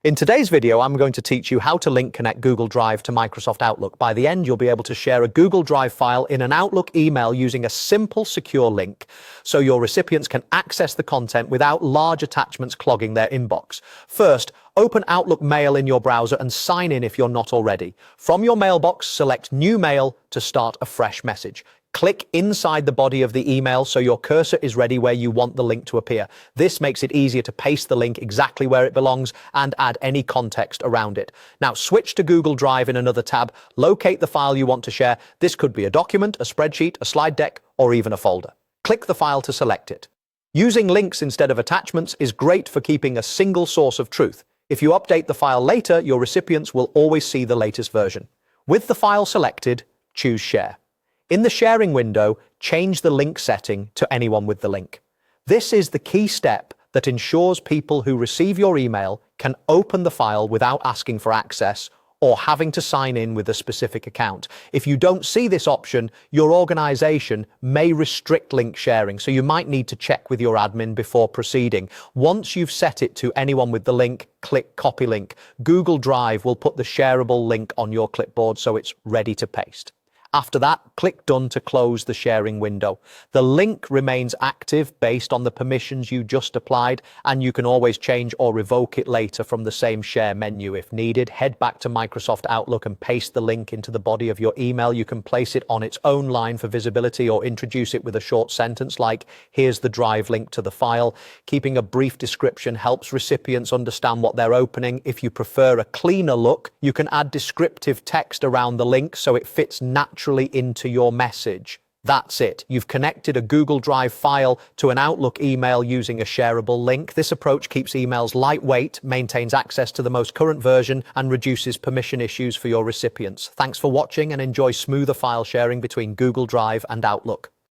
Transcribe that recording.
In today's video, I'm going to teach you how to link connect Google Drive to Microsoft Outlook. By the end, you'll be able to share a Google Drive file in an Outlook email using a simple, secure link, so your recipients can access the content without large attachments clogging their inbox. First, open Outlook Mail in your browser and sign in if you're not already. From your mailbox, select New Mail to start a fresh message. Click inside the body of the email so your cursor is ready where you want the link to appear. This makes it easier to paste the link exactly where it belongs and add any context around it. Now switch to Google Drive in another tab, locate the file you want to share. This could be a document, a spreadsheet, a slide deck, or even a folder. Click the file to select it. Using links instead of attachments is great for keeping a single source of truth. If you update the file later, your recipients will always see the latest version. With the file selected, choose Share. In the sharing window, change the link setting to anyone with the link. This is the key step that ensures people who receive your email can open the file without asking for access or having to sign in with a specific account. If you don't see this option, your organization may restrict link sharing, so you might need to check with your admin before proceeding. Once you've set it to anyone with the link, click Copy Link. Google Drive will put the shareable link on your clipboard so it's ready to paste. After that, click Done to close the sharing window. The link remains active based on the permissions you just applied, and you can always change or revoke it later from the same share menu if needed. Head back to Microsoft Outlook and paste the link into the body of your email. You can place it on its own line for visibility or introduce it with a short sentence like, "Here's the Drive link to the file." Keeping a brief description helps recipients understand what they're opening. If you prefer a cleaner look, you can add descriptive text around the link so it fits naturally into your message. That's it. You've connected a Google Drive file to an Outlook email using a shareable link. This approach keeps emails lightweight, maintains access to the most current version, and reduces permission issues for your recipients. Thanks for watching and enjoy smoother file sharing between Google Drive and Outlook.